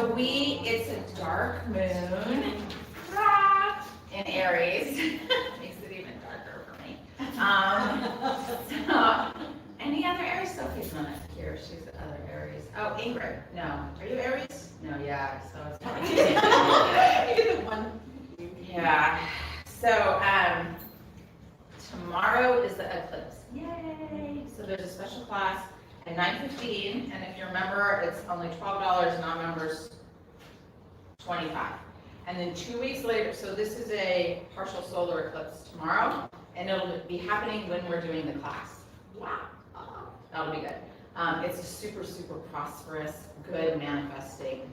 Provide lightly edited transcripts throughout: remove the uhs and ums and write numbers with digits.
So it's a dark moon in Aries. Makes it even darker for me. So, any other Aries? Sophie's not here. She's the other Aries. Oh, Ingrid. No. Are you Aries? No, yeah. So it's probably one. Yeah. So, tomorrow is the eclipse. Yay! So there's a special class at 9:15, and if you remember, it's only $12, non-members $25. And then 2 weeks later, so this is a partial solar eclipse tomorrow, and it'll be happening when we're doing the class. Wow. That'll be good. It's a super, super prosperous, good manifesting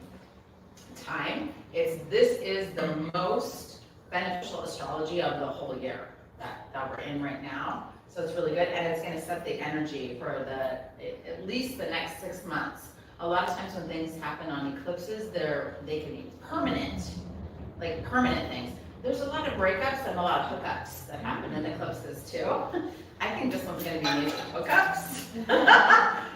time. This is the most beneficial astrology of the whole year that we're in right now. So it's really good, and it's going to set the energy for at least the next 6 months. A lot of times when things happen on eclipses, they can be permanent, like permanent things. There's a lot of breakups and a lot of hookups that happen in eclipses too. I think this one's going to be major hookups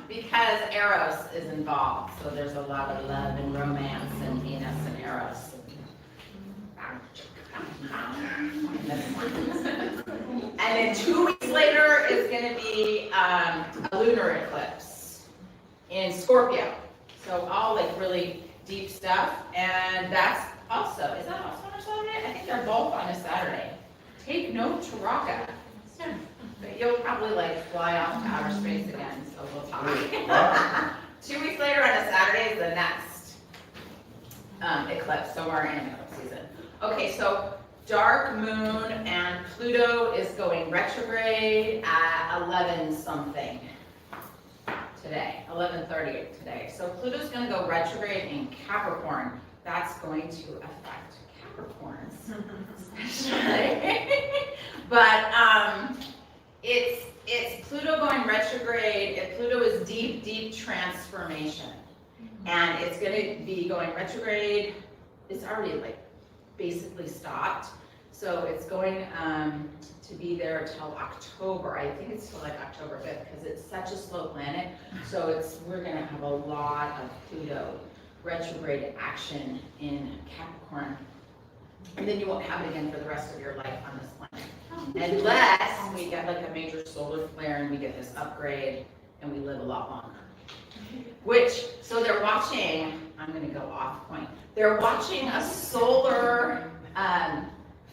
because Eros is involved. So there's a lot of love and romance and Venus and Eros. And then 2 weeks later is going to be a lunar eclipse in Scorpio. So all like really deep stuff. And that's also, is that also on a Saturday? I think they're both on a Saturday. Take note, Taraka. But you'll probably like fly off to outer space again, so we'll talk. 2 weeks later on a Saturday is the next eclipse, so we're in eclipse season. Okay, so dark moon and Pluto is going retrograde at 11 something today, 11:30 today. So Pluto's going to go retrograde in Capricorn. That's going to affect Capricorns, especially. But it's Pluto going retrograde. Pluto is deep, deep transformation, and it's going to be going retrograde. It's already like basically stopped. So it's going to be there till October. I think it's till like October 5th because it's such a slow planet. So we're going to have a lot of Pluto retrograde action in Capricorn. And then you won't have it again for the rest of your life on this planet. Unless we get like a major solar flare and we get this upgrade and we live a lot longer. So they're watching, I'm going to go off point. They're watching a solar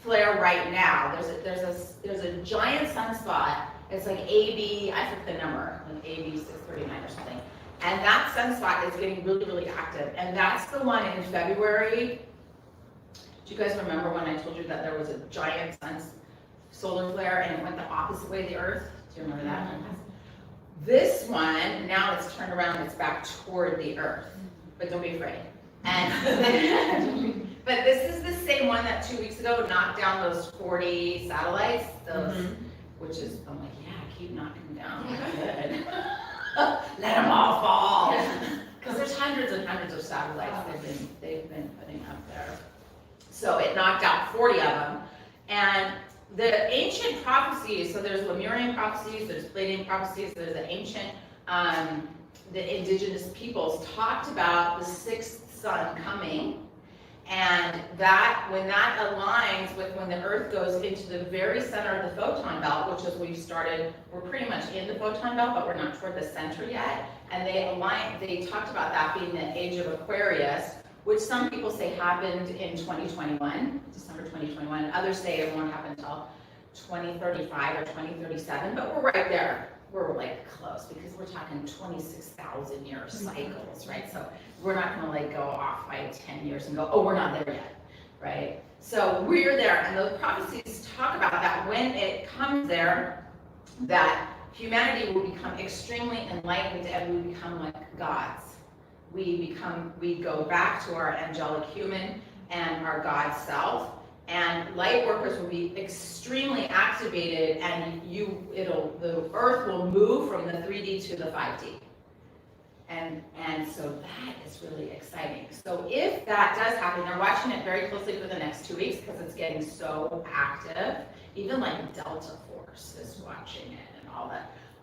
flare right now. There's a giant sunspot. It's like AB, I forget the number, like AB 639 or something. And that sunspot is getting really, really active. And that's the one in February. Do you guys remember when I told you that there was a giant solar flare and it went the opposite way of the Earth? Do you remember that? This one, now it's turned around, it's back toward the Earth. But don't be afraid. And but this is the same one that 2 weeks ago knocked down those 40 satellites. Which is, I'm like, yeah, keep knocking them down. Good. Let them all fall. Because there's hundreds and hundreds of satellites they've been putting up there. So it knocked out 40 of them. And the ancient prophecies, so there's Lemurian prophecies, there's Palladian prophecies, there's the ancient, the indigenous peoples talked about the sixth sun coming. And that, when that aligns with when the Earth goes into the very center of the photon belt, which is we're pretty much in the photon belt, but we're not toward the center yet. And they talked about that being the age of Aquarius, which some people say happened in 2021, December 2021. Others say it won't happen until 2035 or 2037, but we're right there. We're like close because we're talking 26,000 year cycles, right? So we're not gonna like go off by 10 years and go, oh, we're not there yet, right? So we're there, and those prophecies talk about that when it comes there, that humanity will become extremely enlightened and we become like gods. We go back to our angelic human and our God self, and light workers will be extremely activated, and the Earth will move from the 3D to the 5D. And so that is really exciting. So if that does happen, they're watching it very closely for the next 2 weeks because it's getting so active. Even like Delta Force is watching it, and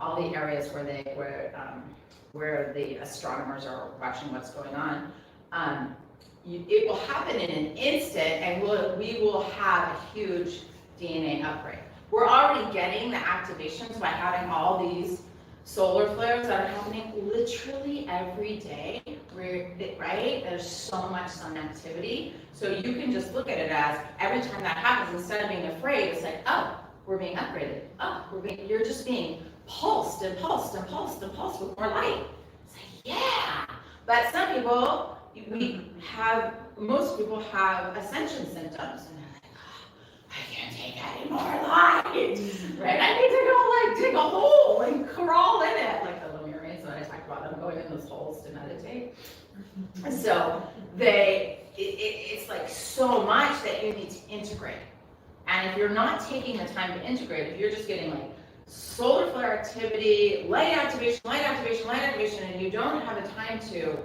all the areas where the astronomers are watching what's going on. it will happen in an instant, and we will have a huge DNA upgrade. We're already getting the activations by having all these solar flares that are happening literally every day, right? There's so much sun activity. So you can just look at it as every time that happens, instead of being afraid, it's like, oh, we're being upgraded. Oh, you're just being pulsed and pulsed and pulsed and pulsed with more light. It's like, yeah. But some people, most people have ascension symptoms. And they're like, oh, I can't take any more light. Right? I need to go dig a hole and crawl in it. Like the Lemurians, when I talk about them going in those holes to meditate. And so it's like so much that you need to integrate. And if you're not taking the time to integrate, if you're just getting like solar flare activity, light activation, and you don't have the time to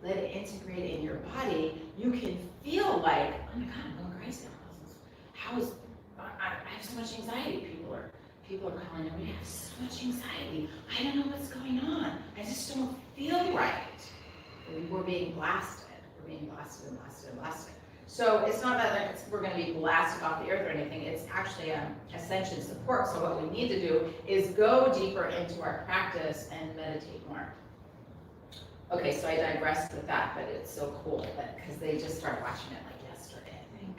let it integrate in your body, you can feel like, oh my God, I'm going crazy. I have so much anxiety. People are calling me, I have so much anxiety. I don't know what's going on. I just don't feel right. We're being blasted. We're being blasted and blasted and blasted. So it's not that we're going to be blasted off the earth or anything. It's actually ascension support. So what we need to do is go deeper into our practice and meditate more. Okay, so I digressed with that, but it's so cool because they just started watching it like yesterday, I think.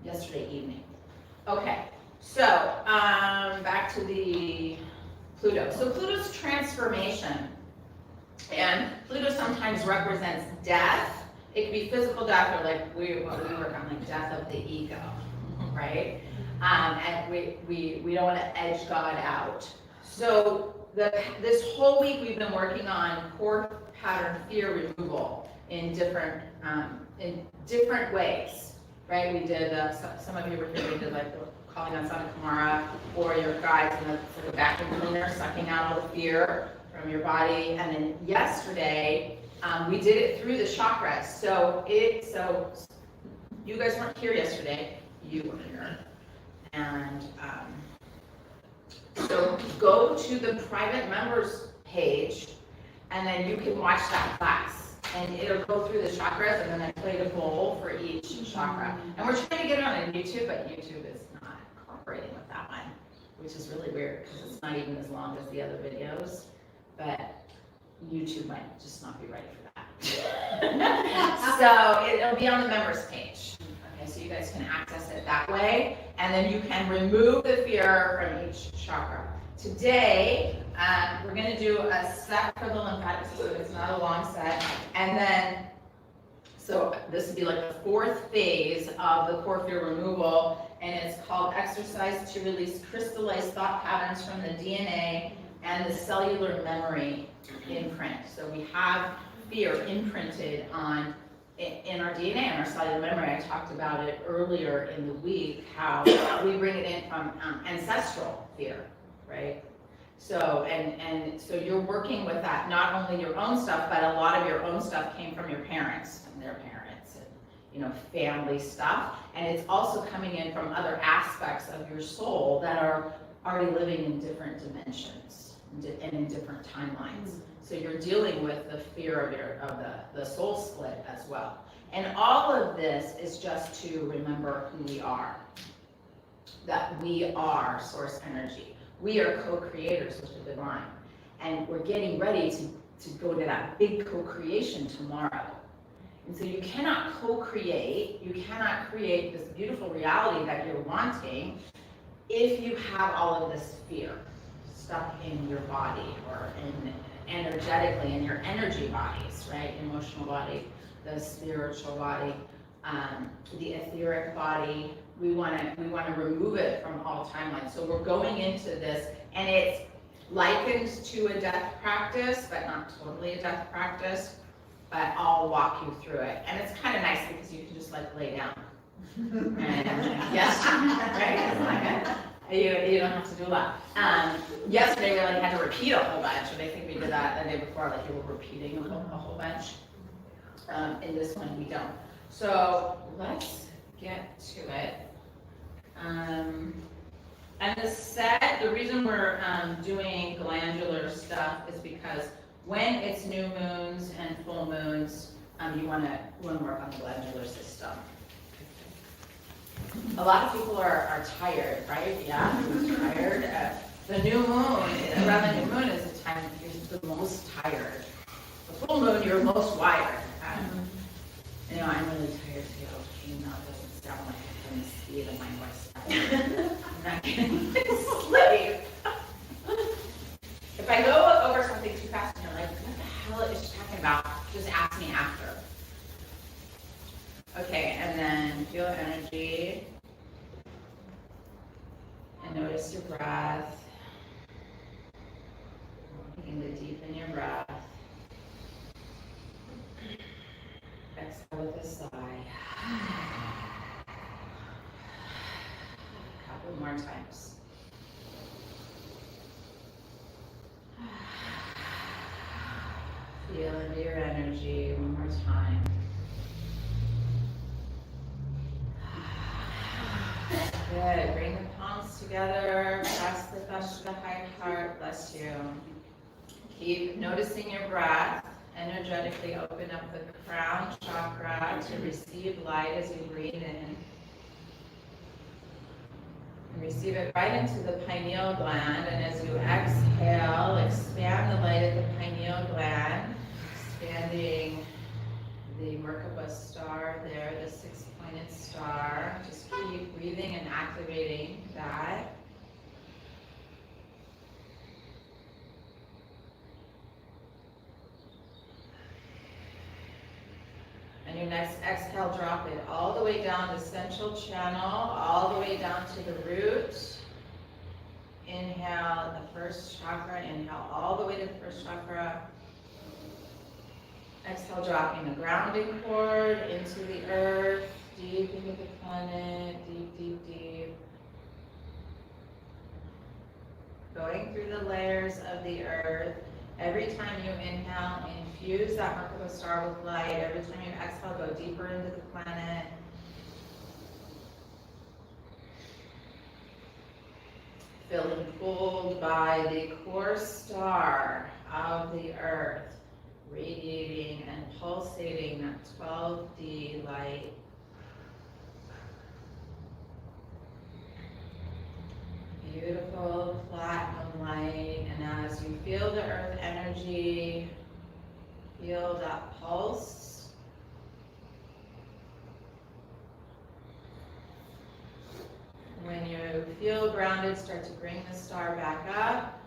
Yesterday evening. Okay, so back to the Pluto. So Pluto's transformation, and Pluto sometimes represents death. It could be physical death, or like we work on, like death of the ego, right? And we don't want to edge God out. So this whole week we've been working on core pattern fear removal in different ways, right? We did, some of you were here, we did like the calling on Satakamara, or your guides, and it's like a vacuum cleaner sucking out all the fear from your body. And then yesterday, we did it through the chakras. So you guys weren't here yesterday, you were here. And so go to the private members page, and then you can watch that class. And it'll go through the chakras, and then I played a bowl for each chakra. And we're trying to get it on YouTube, but YouTube is not cooperating with that one, which is really weird because it's not even as long as the other videos. But YouTube might just not be ready for that. So it'll be on the members page. Okay, so you guys can access it that way, and then you can remove the fear from each chakra. Today, we're going to do a set for the lymphatic system. It's not a long set. And then, so this would be like the fourth phase of the core fear removal, and it's called Exercise to Release Crystallized Thought Patterns from the DNA and the Cellular Memory Imprint. So we have fear imprinted in our DNA and our cellular memory. I talked about it earlier in the week, how we bring it in from ancestral fear. Right? So, and so you're working with that, not only your own stuff, but a lot of your own stuff came from your parents and their parents and, family stuff. And it's also coming in from other aspects of your soul that are already living in different dimensions and in different timelines. So you're dealing with the fear of the soul split as well. And all of this is just to remember who we are, that we are source energy. We are co-creators with the divine, and we're getting ready to go to that big co-creation tomorrow. And so you cannot co-create, you cannot create this beautiful reality that you're wanting if you have all of this fear stuck in your body or energetically in your energy bodies, right? Emotional body, the spiritual body, the etheric body. We want to remove it from all timelines. So we're going into this, and it's likened to a death practice, but not totally a death practice. But I'll walk you through it, and it's kind of nice because you can just like lay down. And yes, right? You don't have to do a lot. Yesterday we only had to repeat a whole bunch, and I think we did that the day before. Like you were repeating a whole bunch. In this one we don't. So let's get to it. And the reason we're doing glandular stuff is because when it's new moons and full moons, you want to work on the glandular system. A lot of people are tired, right? Yeah, tired. The new moon, around the new moon is the time you're the most tired. The full moon, you're most wired. You know, I'm really tired today. Okay, now it doesn't sound like I'm going to speed in my voice. I'm not getting sleep. If I go over something too fast and you're like, what the hell is she talking about? Just ask me after. Okay, and then feel energy. And notice your breath. Begin to deepen your breath. Exhale with a sigh. A couple more times. Feel into your energy one more time. Good. Bring the palms together. Press the flesh to the high heart. Bless you. Keep noticing your breath. Energetically open up the crown chakra to receive light as you breathe in. And receive it right into the pineal gland. And as you exhale, expand the light of the pineal gland, expanding the Merkaba star there, the six-pointed star. Just keep breathing and activating that. And your next exhale, drop it all the way down the central channel, all the way down to the root. Inhale the first chakra, inhale all the way to the first chakra. Exhale, dropping the grounding cord into the earth, deep into the planet, deep, deep, deep. Going through the layers of the earth. Every time you inhale, infuse that Merkaba star with light. Every time you exhale, go deeper into the planet. Feeling pulled by the core star of the earth, radiating and pulsating that 12D light. Beautiful platinum light, and as you feel the earth energy, feel that pulse. When you feel grounded, start to bring the star back up,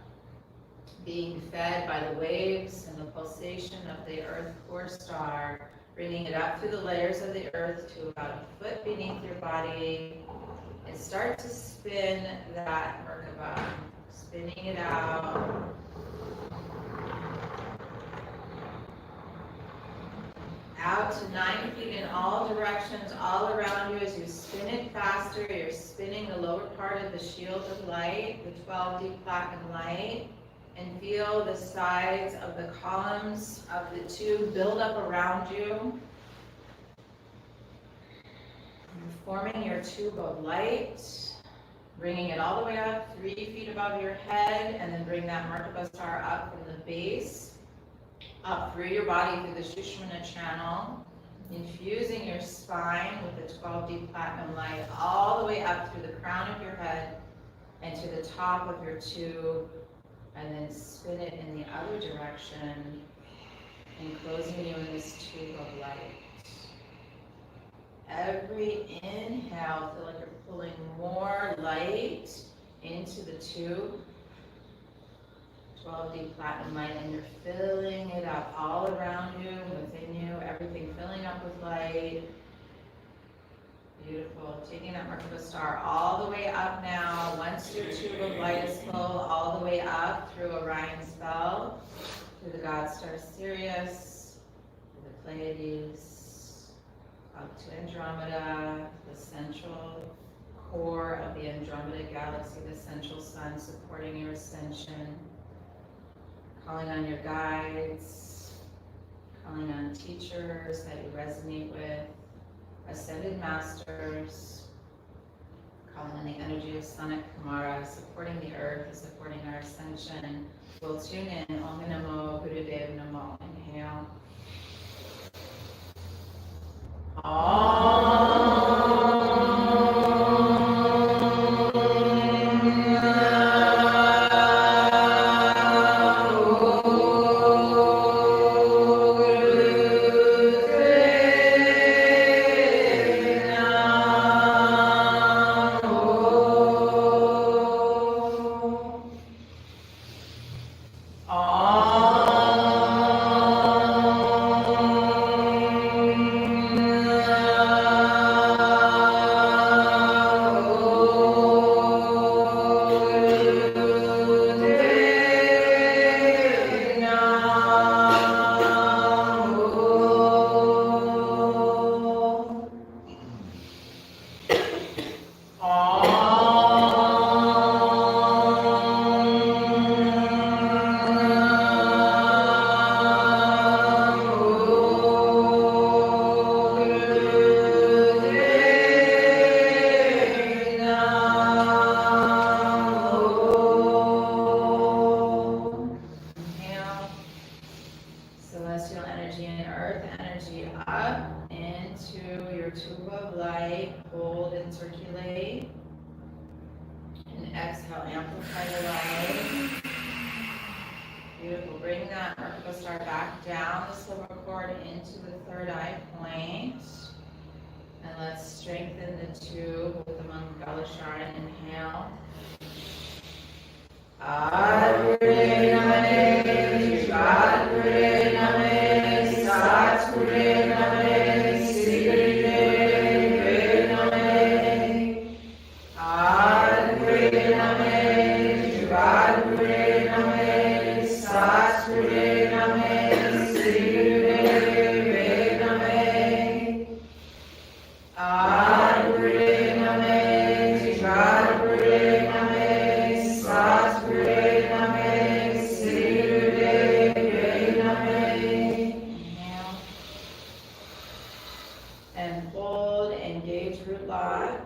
being fed by the waves and the pulsation of the earth core star, bringing it up through the layers of the earth to about a foot beneath your body. And start to spin that Merkaba, spinning it out. Out to 9 feet in all directions, all around you. As you spin it faster, you're spinning the lower part of the shield of light, the 12D platinum light, and feel the sides of the columns of the tube build up around you. Forming your tube of light, bringing it all the way up 3 feet above your head, and then bring that Merkaba star up from the base, up through your body through the Sushumna channel, infusing your spine with the 12D platinum light all the way up through the crown of your head and to the top of your tube, and then spin it in the other direction, enclosing you in this tube of light. Every inhale, feel like you're pulling more light into the tube, 12D platinum light, and you're filling it up all around you, within you, everything filling up with light. Beautiful. Taking that Merkaba star all the way up now. Once your tube of light is full, all the way up through Orion's belt, through the god star Sirius, through the Pleiades, up to Andromeda, the central core of the Andromeda galaxy, the central sun supporting your ascension. Calling on your guides, calling on teachers that you resonate with, ascended masters, calling on the energy of Sonic Kumara, supporting the earth, supporting our ascension, We'll tune in. Om Namo Gurudev Namo. Inhale. Celestial energy and earth energy up into your tube of light. Hold and circulate. And exhale, amplify the light. Beautiful. Bring that Merkaba star back down the silver cord into the third eye point. And let's strengthen the tube with the Mangala Shara. Inhale. Adre Name, Adre Name, Sature Name, Sigre Name, Adre Name, Adre Name, Sature Name, Sigre Name, Adre Name, Adre Name, Sature and hold, engage root lock.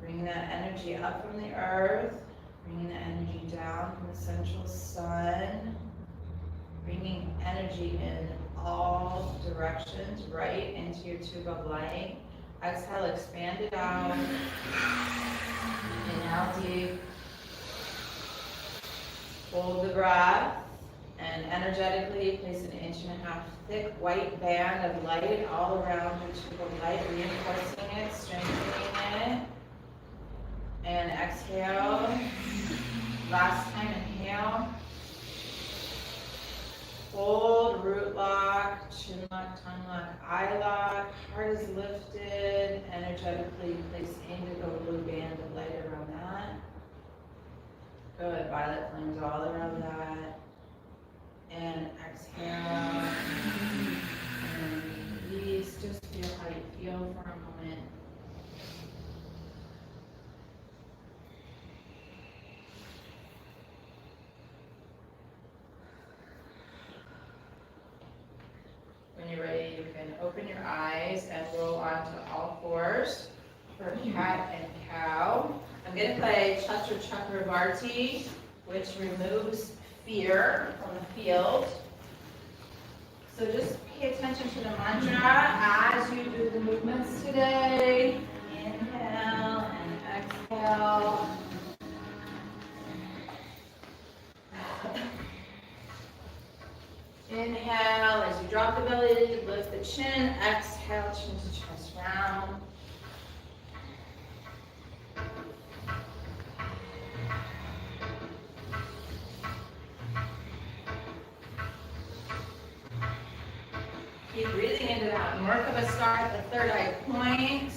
Bring that energy up from the earth, bringing the energy down from the central sun, bringing energy in all directions, right into your tube of light. Exhale, expand it out. Inhale deep. Hold the breath. And energetically place an 1.5 inch thick white band of light all around your tube of light, reinforcing it, strengthening it. And exhale. Last time, inhale. Hold, root lock, chin lock, tongue lock, eye lock. Heart is lifted. Energetically place indigo blue band of light around that. Good. Violet flames all around that. And exhale. And release. Just feel how you feel for a moment. When you're ready, you can open your eyes and roll onto all fours for cat and cow. I'm going to play Chatra Chakravarti, which removes fear from the field. So just pay attention to the mantra as you do the movements today. Inhale and exhale. Inhale as you drop the belly, lift the chin. Exhale, chin to chest round. Keep breathing into that Merkaba star at the third eye point.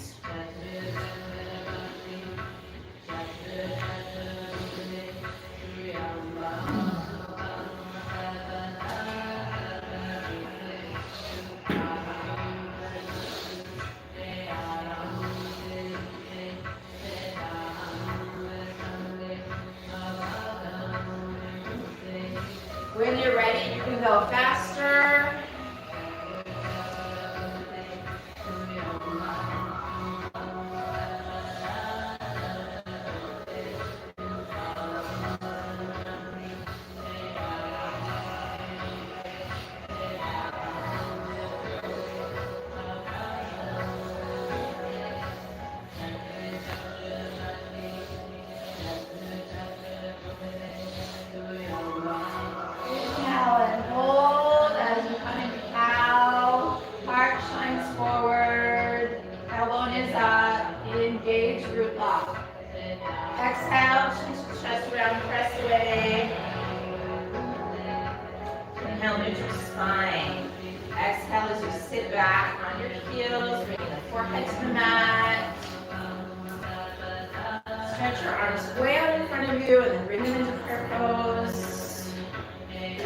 When you're ready, you can go faster. towards your spine. Exhale as you sit back on your heels, bringing the forehead to the mat. Stretch your arms way out in front of you and then bring them into prayer pose. And,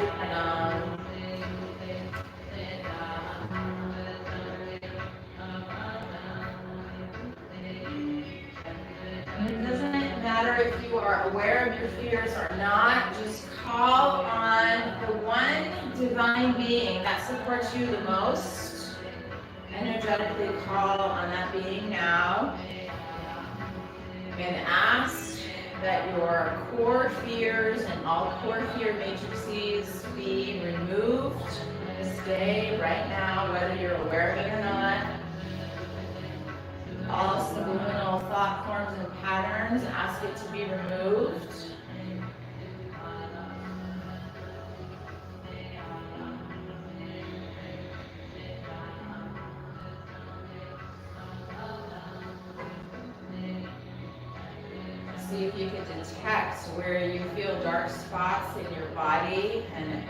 it doesn't matter if you are aware of your fears or not, just call on the one divine being that supports you the most. Energetically call on that being now. And ask that your core fears and all core fear matrices be removed this day, right now, whether you're aware of it or not. All subliminal thought forms and patterns, ask it to be removed. See if you can detect where you feel dark spots in your body and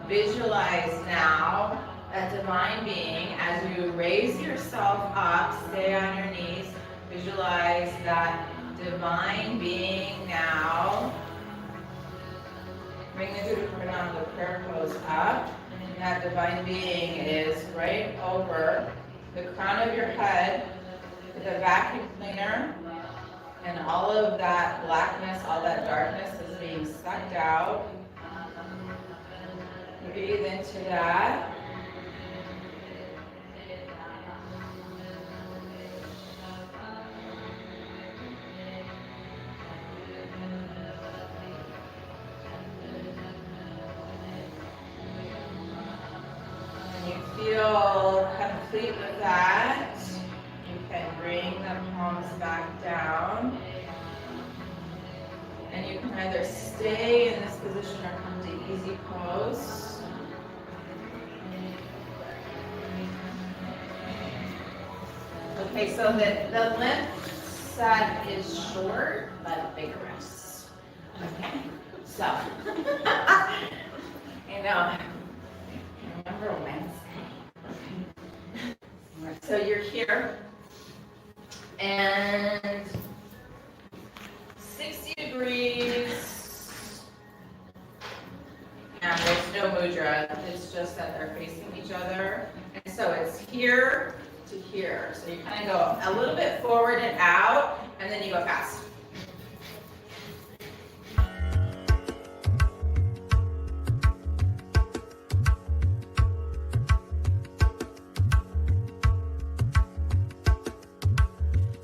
visualize now a divine being as you raise yourself up, stay on your knees, visualize that divine being now. Bring the pranayama, the prayer pose up, and that divine being is right over the crown of your head with a vacuum cleaner. And all of that blackness, all that darkness is being sucked out. Breathe into that. When you feel complete with that, you can bring the palms back down. And you can either stay in this position or come to easy pose. Okay, so the lymph set is short but vigorous. Okay, so you know, remember Wednesday. So you're here. And 60 degrees, and there's no mudra, it's just that they're facing each other. And so it's here to here. So you kind of go a little bit forward and out, and then you go fast.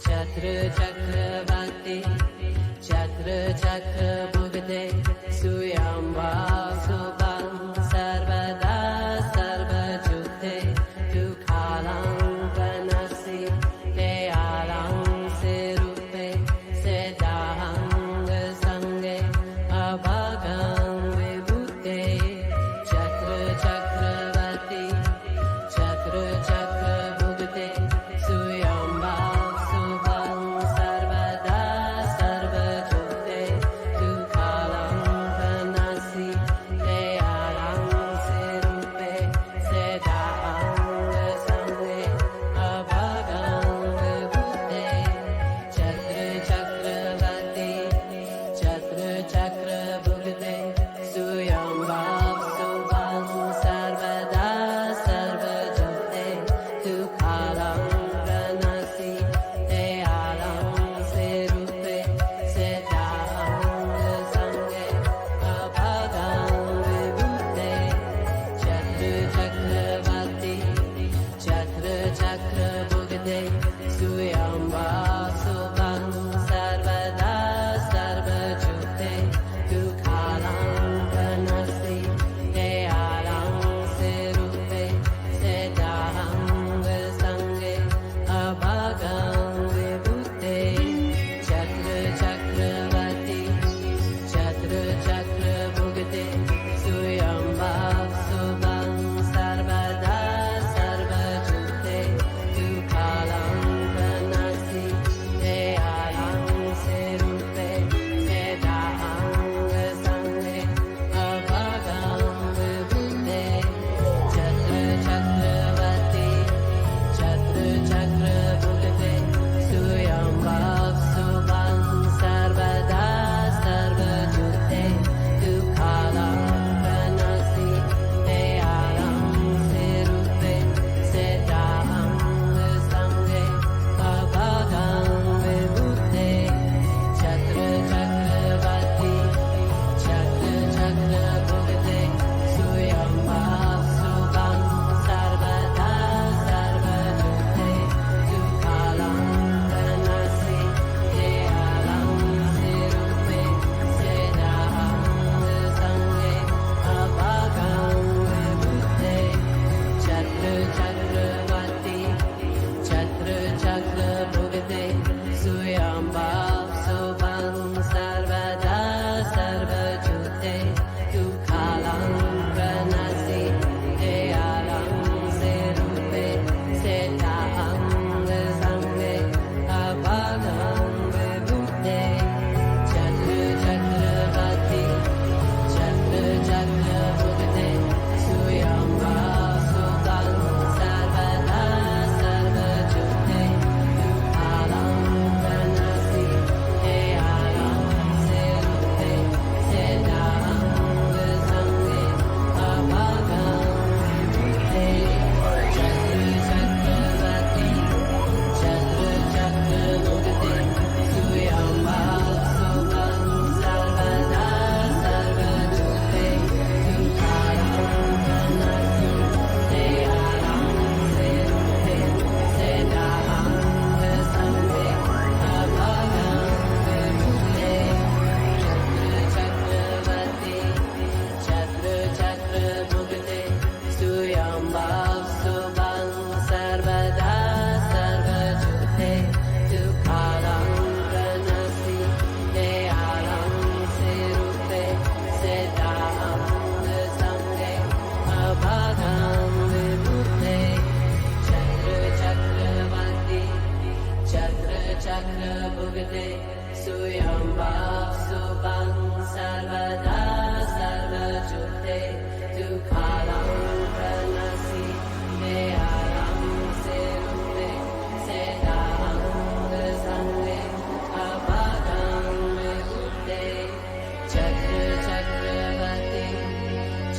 Chakra chakra bhakti, chakra chakra bhugate, suyamba subham sarvada sarva jukte, dukhalam vanasi, deyalam serupe, sedahang sange, abhagam vibhute, chakra chakra bhakti, chakra chakra bhugate, suyamba Sarvada sarva jukte,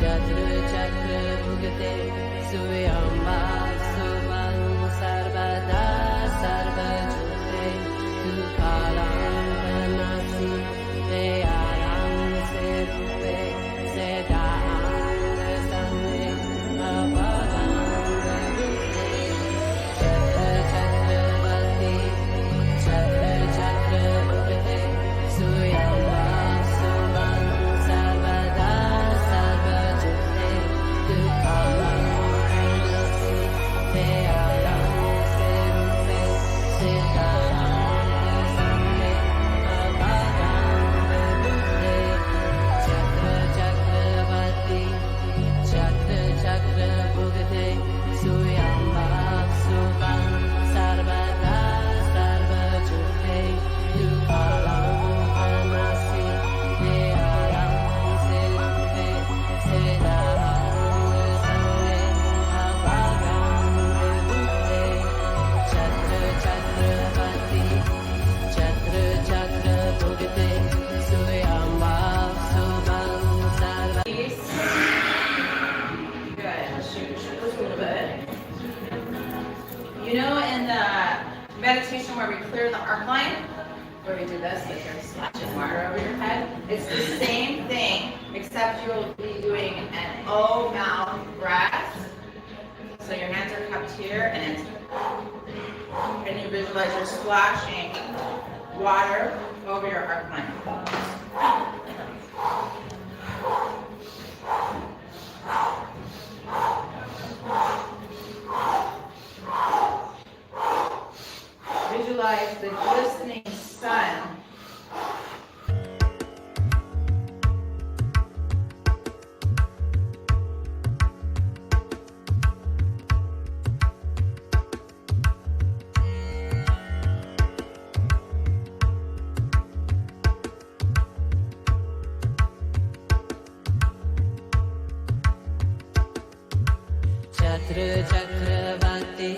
chakra chakra bhugate suyamba subham sarvada sarvajute dukalam pranasi deyaram serupe sedaham sangre abhagam vedute chakra chakra vati chakra chakra bhugate suyamba subham sarvada sarvajute dukalam pranasi deyaram serupe sedaham sangre abhagam vedute chakra chakra vati chakra chakra bhugate suyamba subham sarvada sarvajute dukalam pranasi deyaram serupe sedaham sangre abhagam vedute chakra chakra vati chakra chakra bhugate suyamba subham sarvada Peace. Good. Shoot this a little bit. You know, in the meditation where we clear the arc line, where we do this, like you're splashing water over your head, it's the same thing, except you'll be doing an O mouth breath. So your hands are cupped here, and you visualize you're splashing water over your arc line. Visualize the glistening sun. chakra chakra vati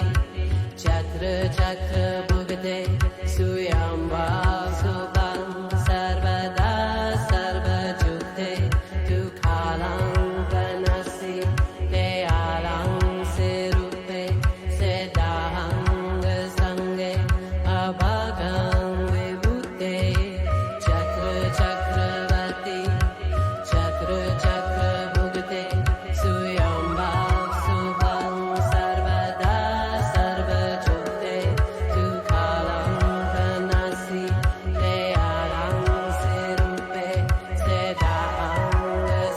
chakra chakra bhugate suyamba subham sarvada sarvajute dukalam pranasi deyaram serupe sedaham sangre abhagam vedute chakra chakra vati chakra chakra bhugate suyamba subham sarvada sarvajute dukalam pranasi deyaram serupe sedaham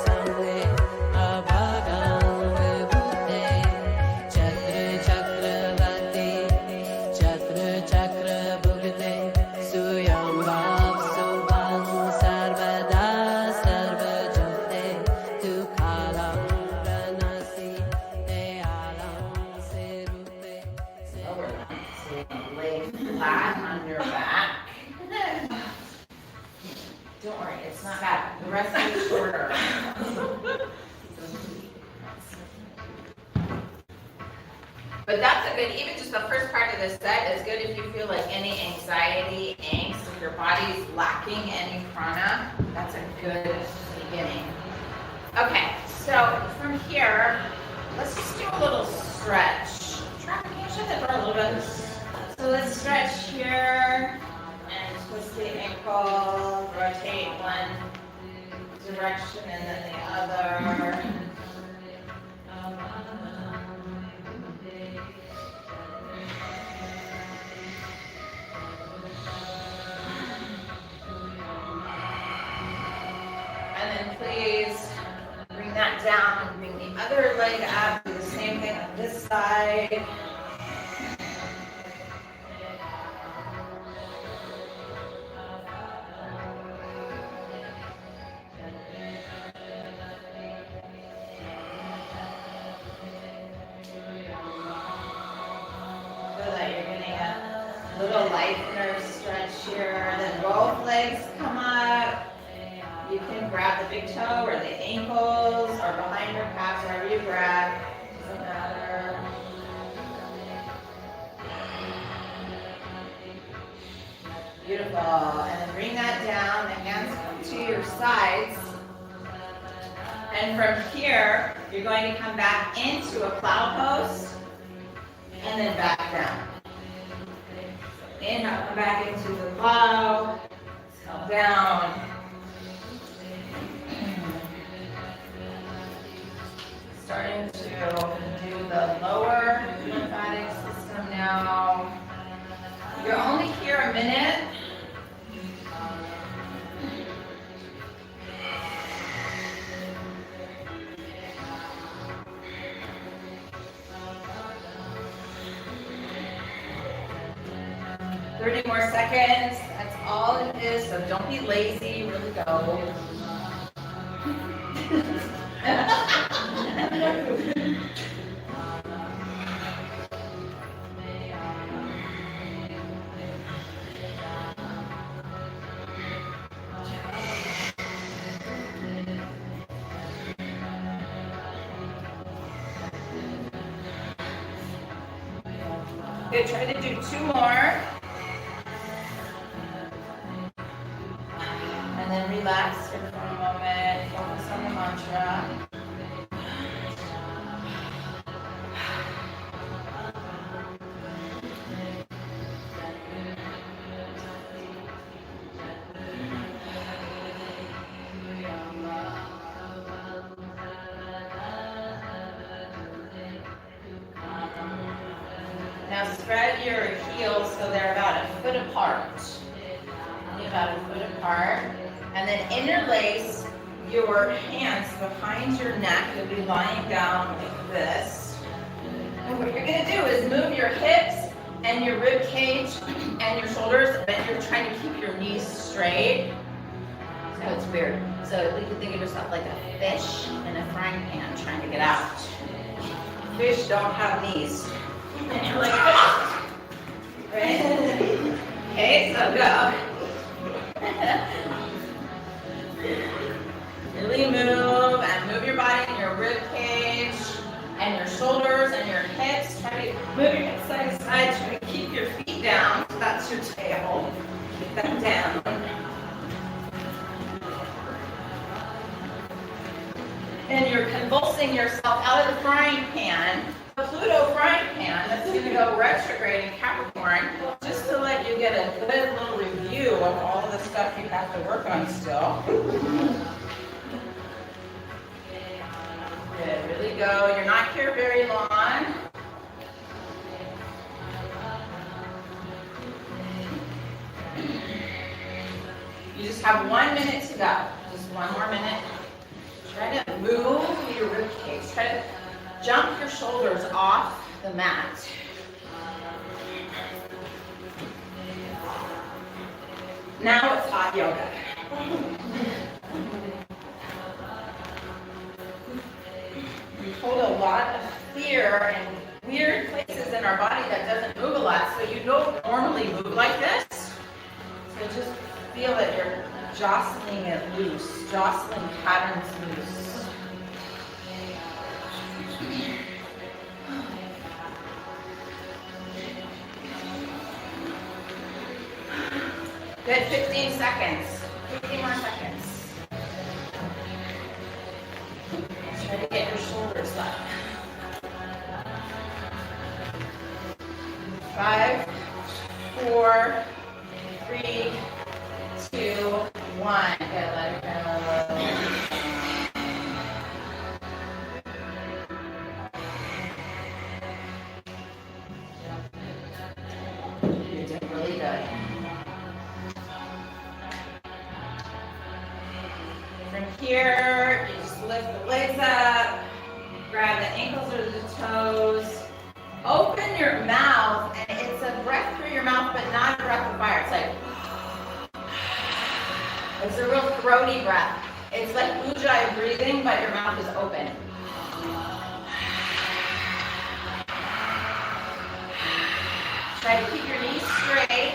sangre abhagam vedute chakra chakra vati chakra chakra bhugate suyamba subham sarvada sarvajute dukalam pranasi deyaram serupe Lower one. So lay flat on your back. Don't worry, it's not bad. The rest is shorter. But that's a good, even just the first part of this set is good if you feel like any anxiety, angst, if your body's lacking any prana, that's a good beginning. Okay, so from here, let's just do a little stretch. Try, can you shut that door a little bit? So let's stretch here and twist the ankle, rotate one direction and then the other. And then please bring that down and bring the other leg up. Do the same thing on this side. Feel that you're getting a little light nerve stretch here. Then both legs come up. You can grab the big toe or the ankles or behind your calves, wherever you grab. Doesn't matter. Beautiful. And then bring that down. The hands come to your sides. And from here, you're going to come back into a plow pose and then back down. Inhale, come back into the plow, exhale down. Starting to do the lower lymphatic system now. You're only here a minute. More seconds. That's all it is. So don't be lazy. Really go. Okay, try to do 2 more. And then relax here for a moment, focus on the mantra. Now spread your heels so they're about a foot apart. About a foot apart. And then interlace your hands behind your neck. You'll be lying down like this. And what you're going to do is move your hips and your rib cage and your shoulders, but you're trying to keep your knees straight. So it's weird. So you can think of yourself like a fish in a frying pan trying to get out. Fish don't have knees. And you're like, right? Okay, so go. Really move and move your body and your rib cage and your shoulders and your hips. Try to move your hips side to side. Try to keep your feet down. So that's your tail. Keep them down. And you're convulsing yourself out of the frying pan. The Pluto frying pan that's going to go retrograde in Capricorn, just to let you get a good little review of all of the stuff you have to work on still. Good, really go. You're not here very long. You just have 1 minute to go. Just 1 more minute. Try to move your rib cage. Try to jump your shoulders off the mat. Now it's hot yoga. We hold a lot of fear and weird places in our body that doesn't move a lot, so you don't normally move like this. So just feel that you're jostling it loose, jostling patterns loose. Good, 15 seconds. 15 more seconds. Try to get your shoulders up. 5, 4, 3, 2, 1. Good, let it go. You're doing really good. From here, you just lift the legs up, grab the ankles or the toes, open your mouth, and it's a breath through your mouth, but not a breath of fire. It's like, it's a real throaty breath. It's like ujjayi breathing, but your mouth is open. Try to keep your knees straight.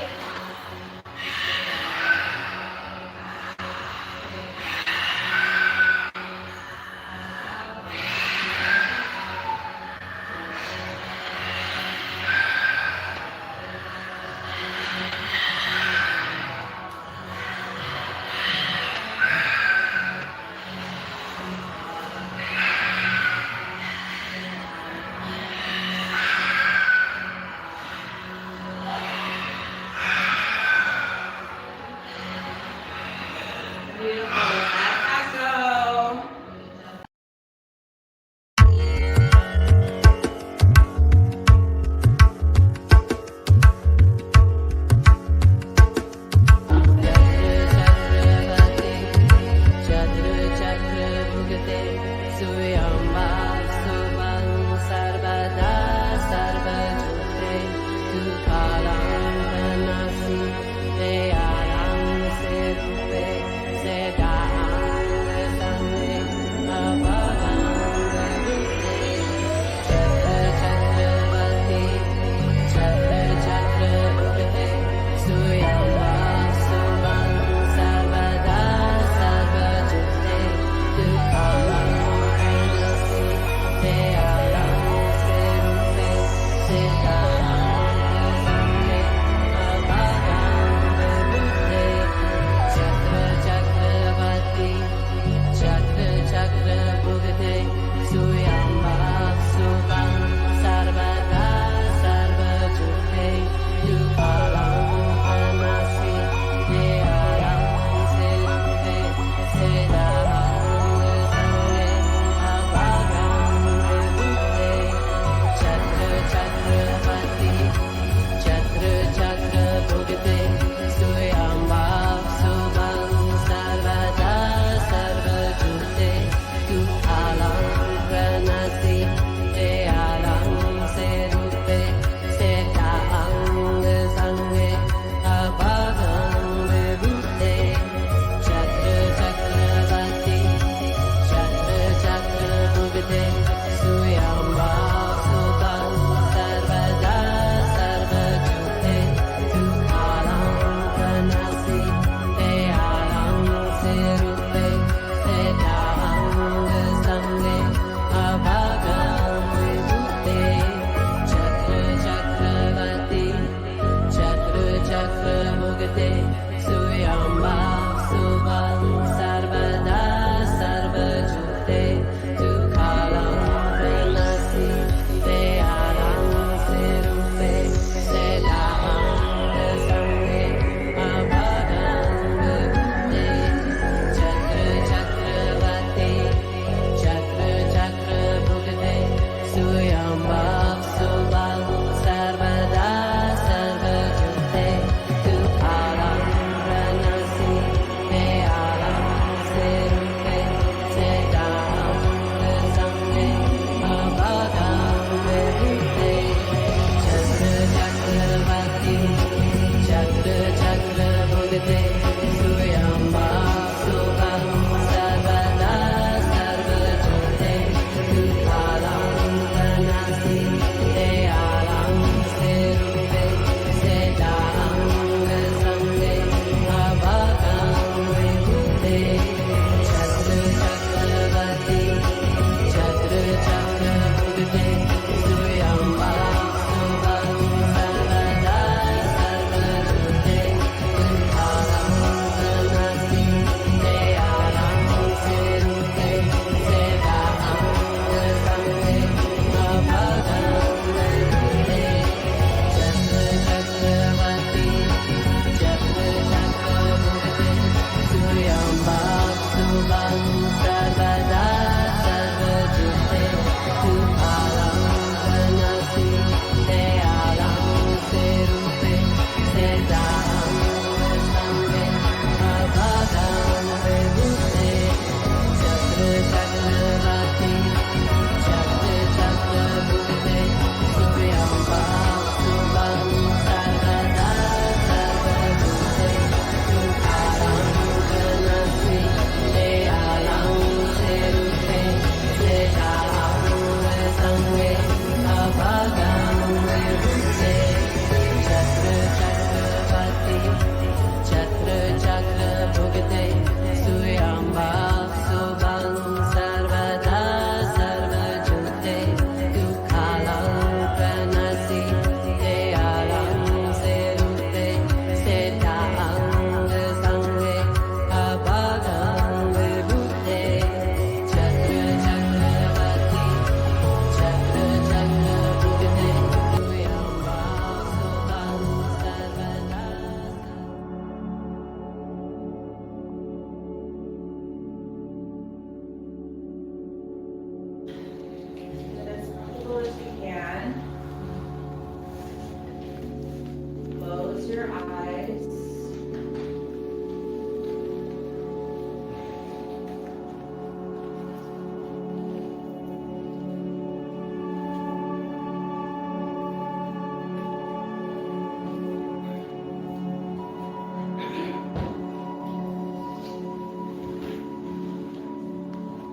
eyes.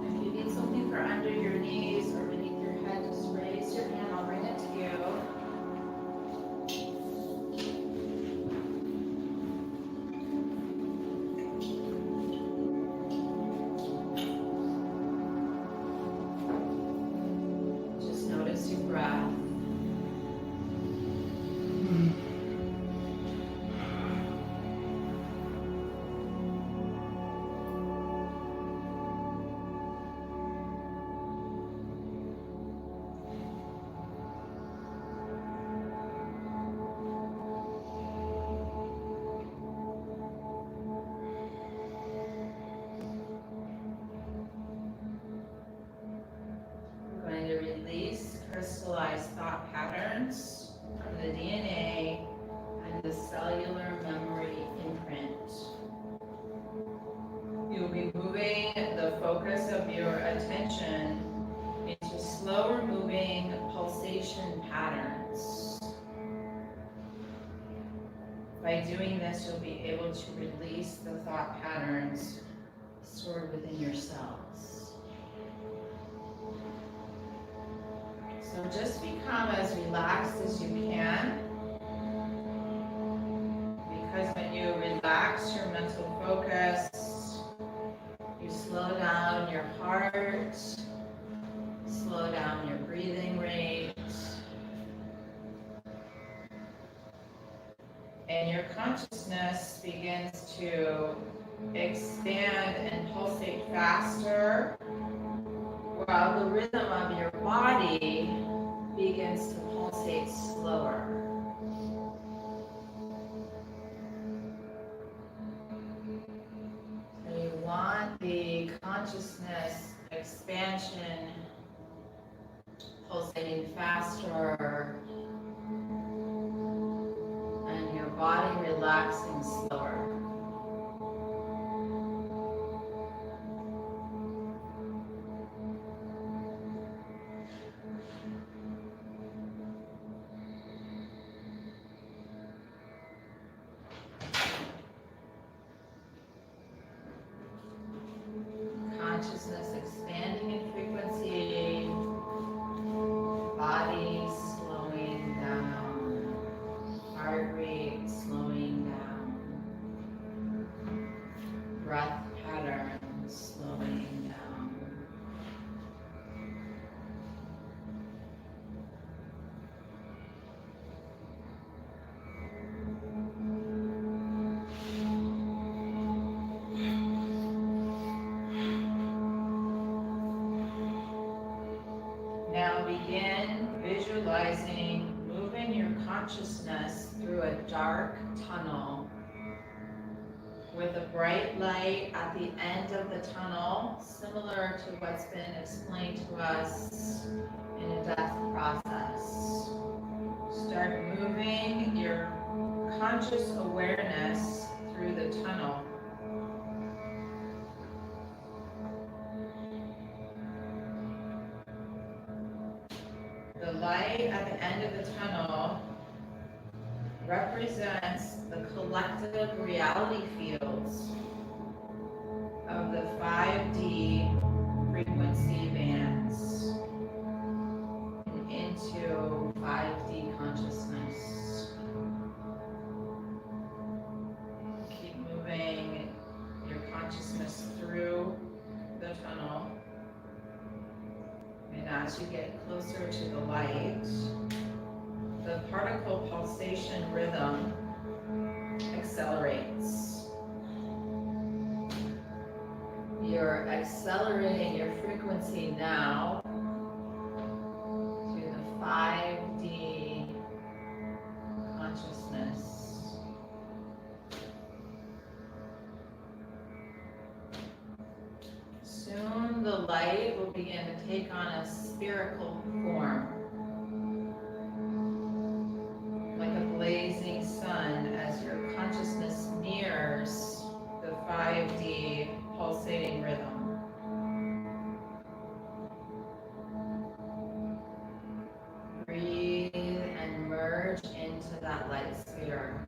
If you need something for under your knees or beneath your head, just raise your hand. I'll bring it to you. Just notice your breath. We're going to release crystallized thought patterns from the DNA and the cellular memory imprint. You'll be moving the focus of your attention into slower moving pulsation patterns. By doing this, you'll be able to release the thought patterns stored within your cells. So just become as relaxed as you can, because when you relax your mental focus, you slow down your heart, slow down your breathing rate, and your consciousness begins to expand and pulsate faster, while the rhythm of your body begins to pulsate slower. So you want the consciousness expansion pulsating faster and your body relaxing slower. Consciousness expanding in frequency, body slowing down, heart rate slowing down, breath patterns slowing down. Now begin visualizing moving your consciousness through a dark tunnel with a bright light at the end of the tunnel, similar to what's been explained to us in a death process. Start moving your conscious awareness through the tunnel. The light at the end of the tunnel represents the collective reality fields of the 5D frequency bands and into 5D consciousness. Keep moving your consciousness through the tunnel. And as you get closer to the light, the particle pulsation rhythm accelerates. You're accelerating your frequency now to the 5D consciousness. Soon the light will begin to take on a spherical form, like a blazing sun, as your pulsating rhythm. Breathe and merge into that light sphere.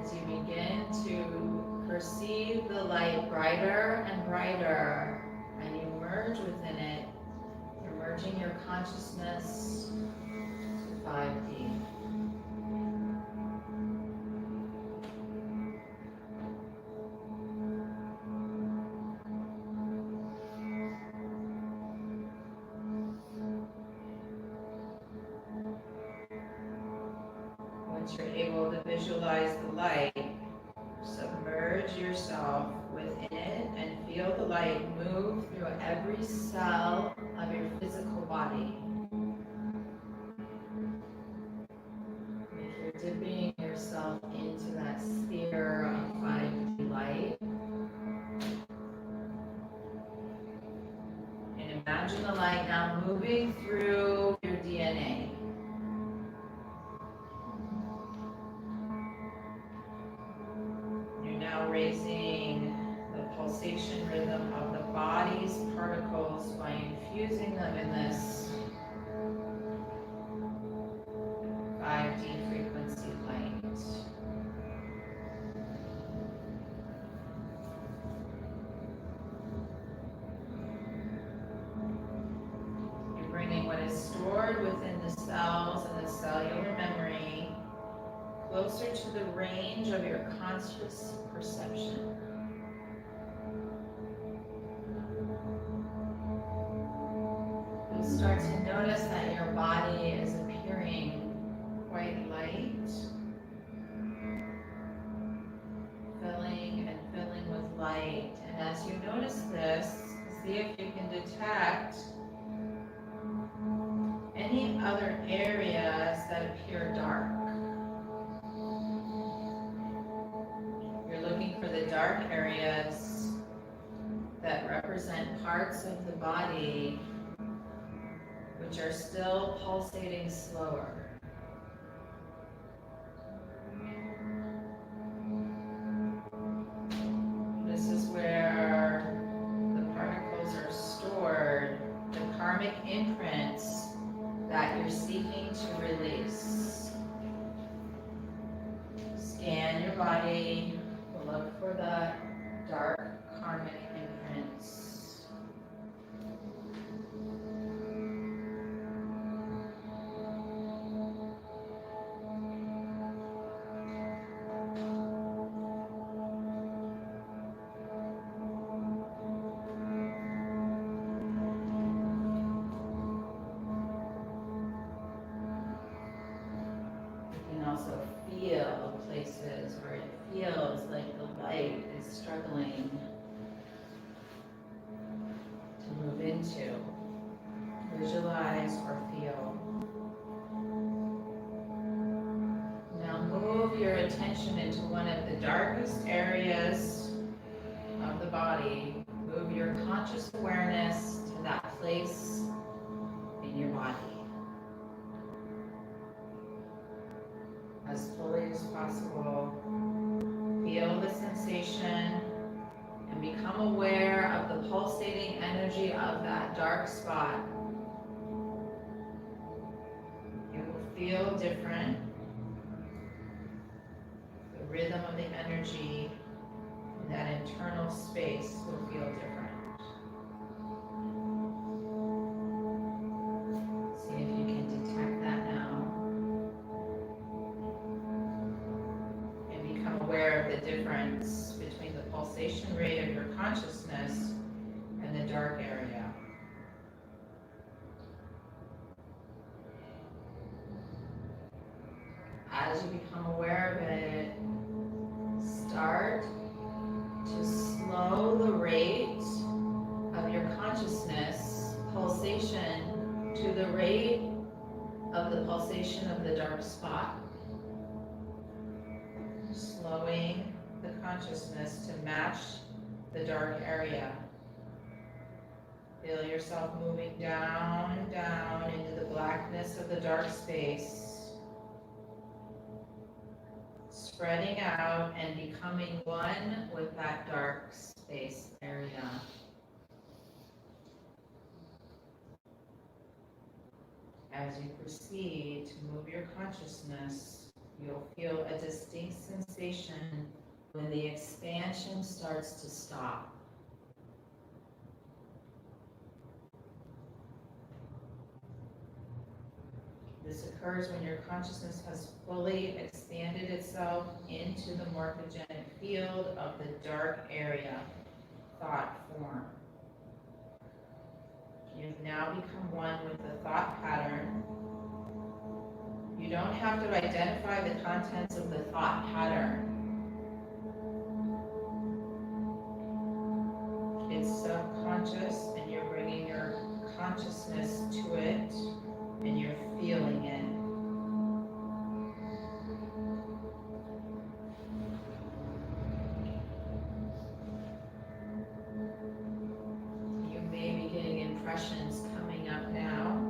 As you begin to perceive the light brighter and brighter, and you merge within it, you're merging your consciousness to 5D. Once you're able to visualize the light, submerge yourself within it and feel the light move through every cell of your physical body. If you're dipping yourself into that sphere of 5D light, and imagine the light now moving through your DNA. You're now raising the pulsation rhythm of the body's particles by infusing them in this 5D frequency light. You're bringing what is stored within the cells and the cellular memory closer to the range of your conscious perception. You'll start to notice that your body is appearing quite light, filling with light. And as you notice this, see if you can detect any other areas that appear dark. You're looking for the dark areas that represent parts of the body which are still pulsating slower. This is where the particles are stored, the karmic imprints that you're seeking to release. Scan your body, look for the dark karmic imprints. Also feel places where it feels like the light is struggling to move into. Visualize or feel. Now move your attention into one of the darkest areas of the body. Move your conscious awareness to that place in your body. As fully as possible, feel the sensation and become aware of the pulsating energy of that dark spot. It will feel different. The rhythm of the energy in that internal space will feel different. See if you can detect that now. Aware of the difference between the pulsation rate of your consciousness and the dark area. As you become aware of it, start to slow the rate of your consciousness pulsation to the rate of the pulsation of the dark spot. Slowing the consciousness to match the dark area. Feel yourself moving down, down into the blackness of the dark space, spreading out and becoming one with that dark space area. As you proceed to move your consciousness, you'll feel a distinct sensation when the expansion starts to stop. This occurs when your consciousness has fully expanded itself into the morphogenic field of the dark area, thought form. You've now become one with the thought pattern. You don't have to identify the contents of the thought pattern. It's subconscious, and you're bringing your consciousness to it, and you're feeling it. You may be getting impressions coming up now.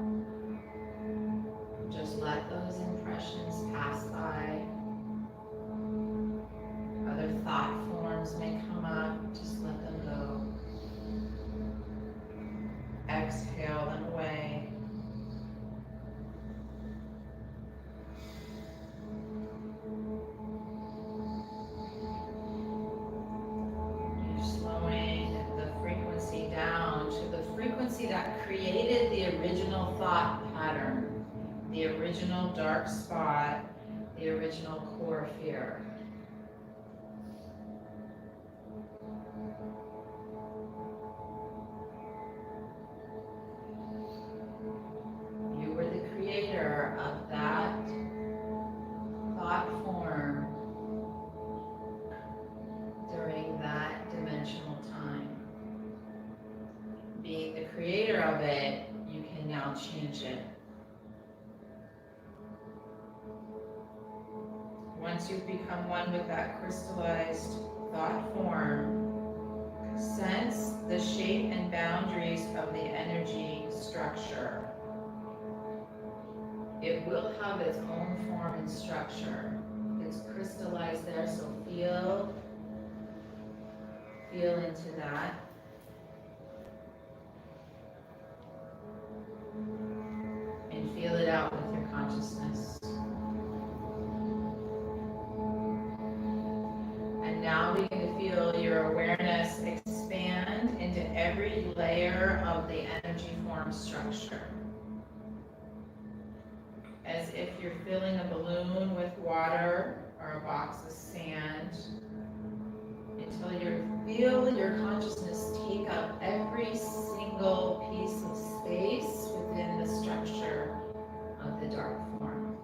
Just let those impressions pass by. Other thought forms may come up. Just let them go. Exhale them away. You're slowing the frequency down to the frequency that created the original thought pattern, the original dark spot, the original core fear. You were the creator of that thought form during that dimensional time. Being the creator of it, you can now change it. Once you've become one with that crystallized thought form, sense the shape and boundaries of the energy structure. It will have its own form and structure. It's crystallized there, so feel into that. And feel it out with your consciousness. And now begin to feel your awareness expand into every layer of the energy form structure. As if you're filling a balloon with water or a box of sand, until you feel your consciousness take up every single piece of space within the structure of the dark form.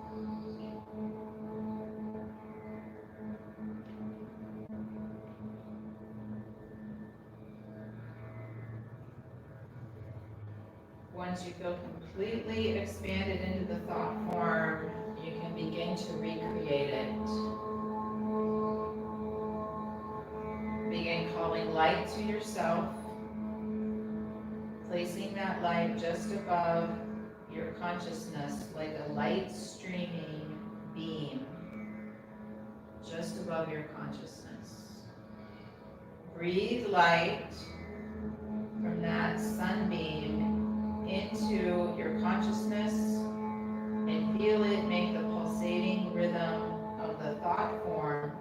Once you feel completely expanded into the thought form, you can begin to recreate it. Begin calling light to yourself, placing that light just above your consciousness like a light streaming beam just above your consciousness. Breathe light from that sunbeam into your consciousness and feel it make the pulsating rhythm of the thought form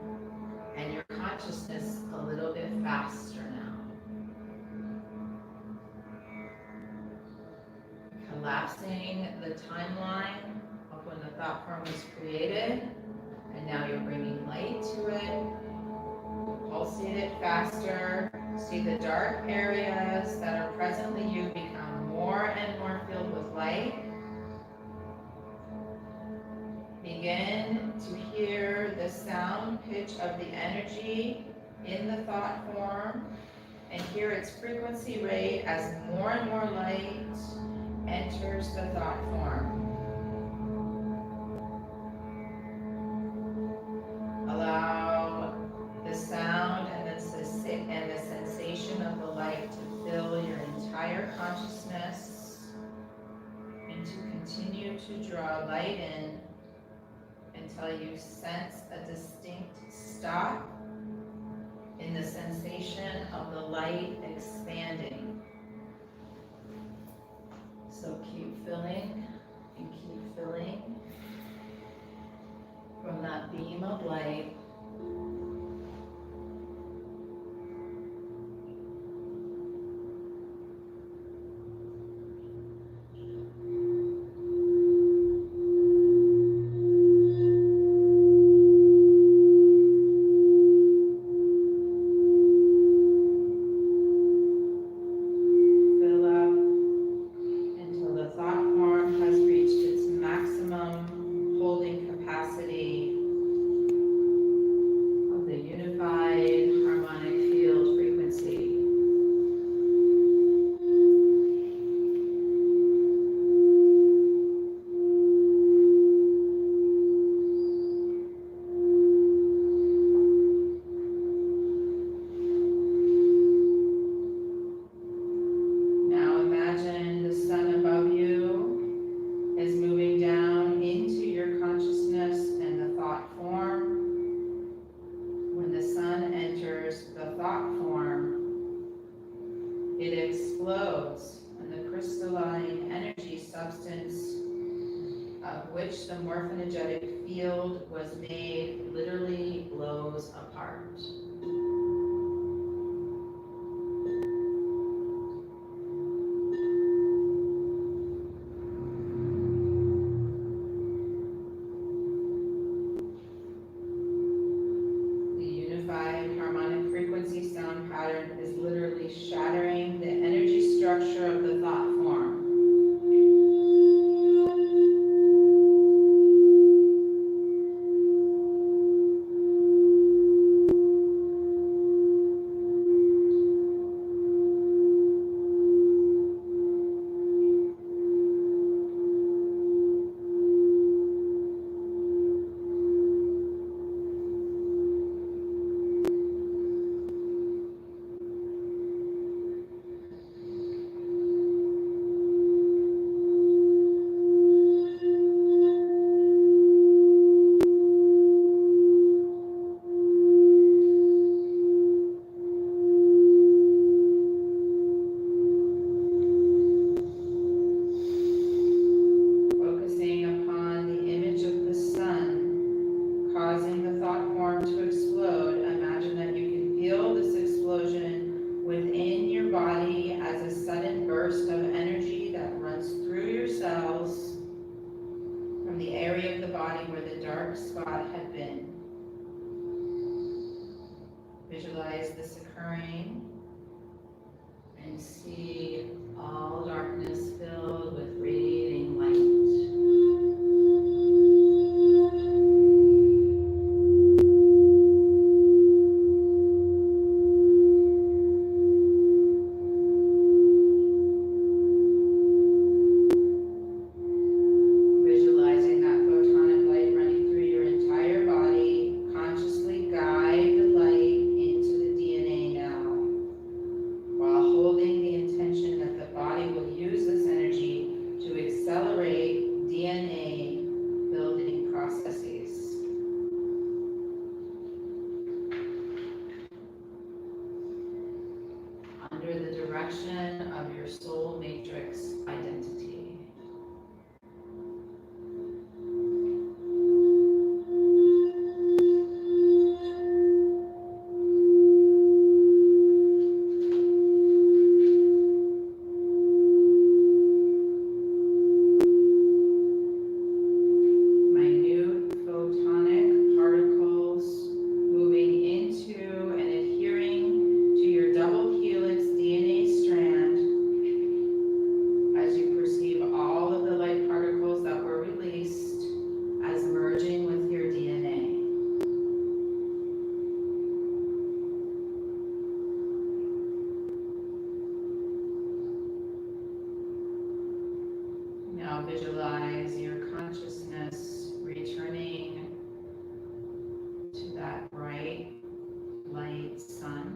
and your consciousness a little bit faster now. Collapsing the timeline of when the thought form was created, and now you're bringing light to it. Pulsate it faster. See the dark areas that are presently you become more and more filled with light. Begin to hear the sound pitch of the energy in the thought form and hear its frequency rate as more and more light enters the thought form. Allow the sound and the sensation of the light to fill your entire consciousness draw light in until you sense a distinct stop in the sensation of the light expanding. So keep filling and keep filling from that beam of light. Which the morphogenetic field was made literally blows apart. The unified harmonic frequency sound pattern is literally shattering the energy structure of the thought form. Visualize this occurring and see all darkness filled with radiating light. Of your soul matrix identity. Minute photonic particles moving into and adhering to your double helix DNA strand as you perceive all of the light particles that were released as merging with your DNA. Now visualize your consciousness returning to that bright light sun.